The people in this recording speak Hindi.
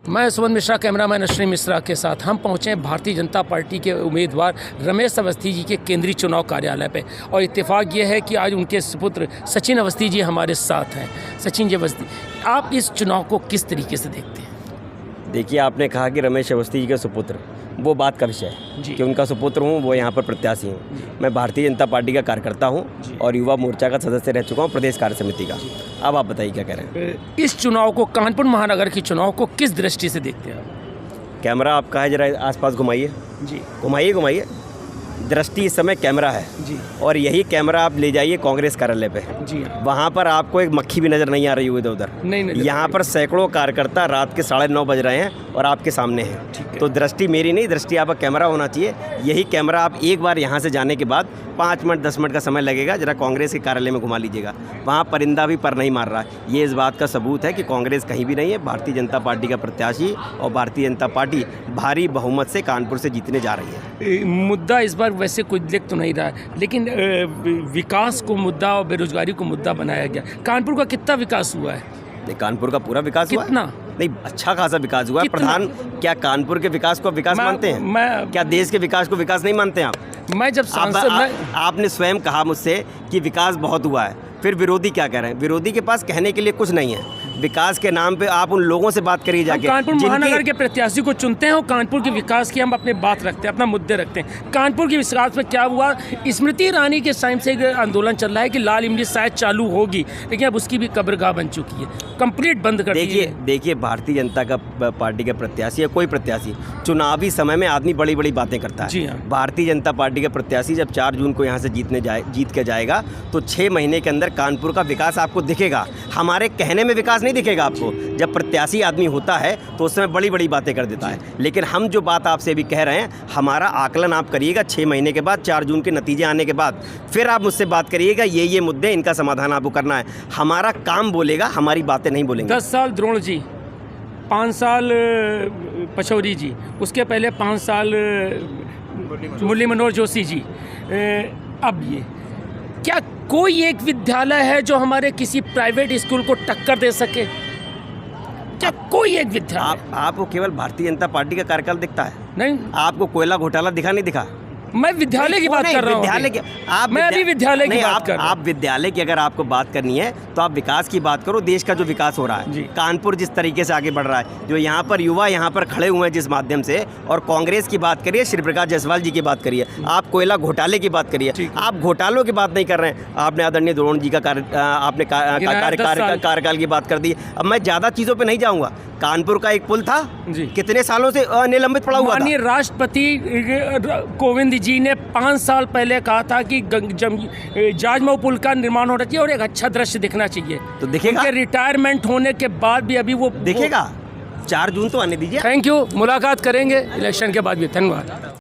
मैं सुमन मिश्रा, कैमरामैन अश्विनी मिश्रा के साथ हम पहुंचे हैं भारतीय जनता पार्टी के उम्मीदवार रमेश अवस्थी जी के केंद्रीय चुनाव कार्यालय पे। और इत्तेफाक ये है कि आज उनके सुपुत्र सचिन अवस्थी जी हमारे साथ हैं। सचिन जी अवस्थी, आप इस चुनाव को किस तरीके से देखते हैं? देखिए, आपने कहा कि रमेश अवस्थी जी के सुपुत्र, वो बात का विषय है कि उनका सुपुत्र हूँ, वो यहाँ पर प्रत्याशी हूँ। मैं भारतीय जनता पार्टी का कार्यकर्ता हूँ और युवा मोर्चा का सदस्य रह चुका हूँ, प्रदेश कार्य समिति का। अब आप बताइए क्या कह रहे हैं? इस चुनाव को, कानपुर महानगर के चुनाव को किस दृष्टि से देखते हैं आप? कैमरा आपका है, जरा आसपास घुमाइए जी, घुमाइए। दृष्टि इस समय कैमरा है जी, और यही कैमरा आप ले जाइए कांग्रेस कार्यालय पे। जी, वहाँ पर आपको एक मक्खी भी नज़र नहीं आ रही होगी इधर उधर। नहीं, यहाँ पर सैकड़ों कार्यकर्ता रात के 9:30 बज रहे हैं और आपके सामने हैं। तो दृष्टि मेरी नहीं, दृष्टि आपका कैमरा होना चाहिए। यही कैमरा आप एक बार यहाँ से जाने के बाद 5 मिनट 10 मिनट का समय लगेगा, जरा कांग्रेस के कार्यालय में घुमा लीजिएगा। वहाँ परिंदा भी पर नहीं मार रहा है। ये इस बात का सबूत है कि कांग्रेस कहीं भी नहीं है। भारतीय जनता पार्टी का प्रत्याशी और भारतीय जनता पार्टी भारी बहुमत से कानपुर से जीतने जा रही है। मुद्दा इस बार वैसे कुछ दिख तो नहीं रहा है, लेकिन विकास को मुद्दा और बेरोजगारी को मुद्दा बनाया गया। कानपुर का कितना विकास हुआ है? कानपुर का पूरा विकास हुआ है? कितना? नहीं, अच्छा खासा विकास हुआ है। प्रधान, क्या कानपुर के विकास को विकास मानते हैं? क्या देश के विकास को विकास नहीं मानते हैं आप? मैं जब सांसद आपने स्वयं कहा मुझसे कि विकास बहुत हुआ है, फिर विरोधी क्या कह रहे हैं? विरोधी के पास कहने के लिए कुछ नहीं है। विकास के नाम पे आप उन लोगों से बात करिए जाके। कानपुर महानगर के प्रत्याशी को चुनते हैं और कानपुर के विकास की हम अपने बात रखते हैं, अपना मुद्दे रखते हैं। कानपुर के विकास में क्या हुआ? स्मृति ईरानी के टाइम से आंदोलन चल रहा है कि लाल इमली शायद चालू होगी, लेकिन अब उसकी भी कब्रगाह बन चुकी है, कंप्लीट बंद कर दी है। देखिए, भारतीय जनता का पार्टी का प्रत्याशी या कोई प्रत्याशी चुनावी समय में आदमी बड़ी बड़ी बातें करता है। जी हाँ। भारतीय जनता पार्टी का प्रत्याशी जब 4 जून को यहाँ से जीत के जाएगा तो 6 महीने के अंदर कानपुर का विकास आपको दिखेगा। हमारे कहने में विकास नहीं दिखेगा आपको। जब प्रत्याशी आदमी होता है तो उस समय बड़ी बड़ी बातें कर देता है। लेकिन हम जो बात आपसे अभी कह रहे हैं, हमारा आकलन आप करिएगा 6 महीने के बाद, 4 जून के नतीजे आने के बाद, फिर आप मुझसे बात करिएगा। ये मुद्दे, इनका समाधान आपको करना है। हमारा काम बोलेगा, हमारी बातें नहीं बोलेंगे। 10 साल द्रोण जी, 5 साल पचौरी जी, उसके पहले 5 साल मुरली मनोहर जोशी जी। अब ये क्या कोई एक विद्यालय है जो हमारे किसी प्राइवेट स्कूल को टक्कर दे सके? क्या कोई एक विद्यालय? आपको केवल भारतीय जनता पार्टी का कार्यकाल दिखता है? नहीं, आपको कोयला घोटाला नहीं दिखा? मैं विद्यालय की बात कर रहा हूँ। मैं अभी विद्यालय की बात कर रहा हूँ। आप विद्यालय की अगर आपको बात करनी है तो आप विकास की बात करो। देश का जो विकास हो रहा है, कानपुर जिस तरीके से आगे बढ़ रहा है, जो यहाँ पर युवा यहाँ पर खड़े हुए हैं जिस माध्यम से, और कांग्रेस की बात करिए, श्री प्रकाश जायसवाल जी की बात करिए, आप कोयला घोटाले की बात करिए। आप घोटालों की बात नहीं कर रहे हैं। आपने आदरणीय द्रोण जी का कार्यकाल की बात कर दी। अब मैं ज़्यादा चीज़ों पर नहीं जाऊँगा। कानपुर का एक पुल था, कितने सालों से निलंबित पड़ा हुआ था। माननीय राष्ट्रपति कोविंद जी ने 5 साल पहले कहा था कि जाजमऊ पुल का निर्माण होना चाहिए और एक अच्छा दृश्य दिखना चाहिए। तो दिखेगा? रिटायरमेंट होने के बाद भी अभी वो दिखेगा। 4 जून तो आने दीजिए। थैंक यू, मुलाकात करेंगे इलेक्शन के बाद भी। धन्यवाद।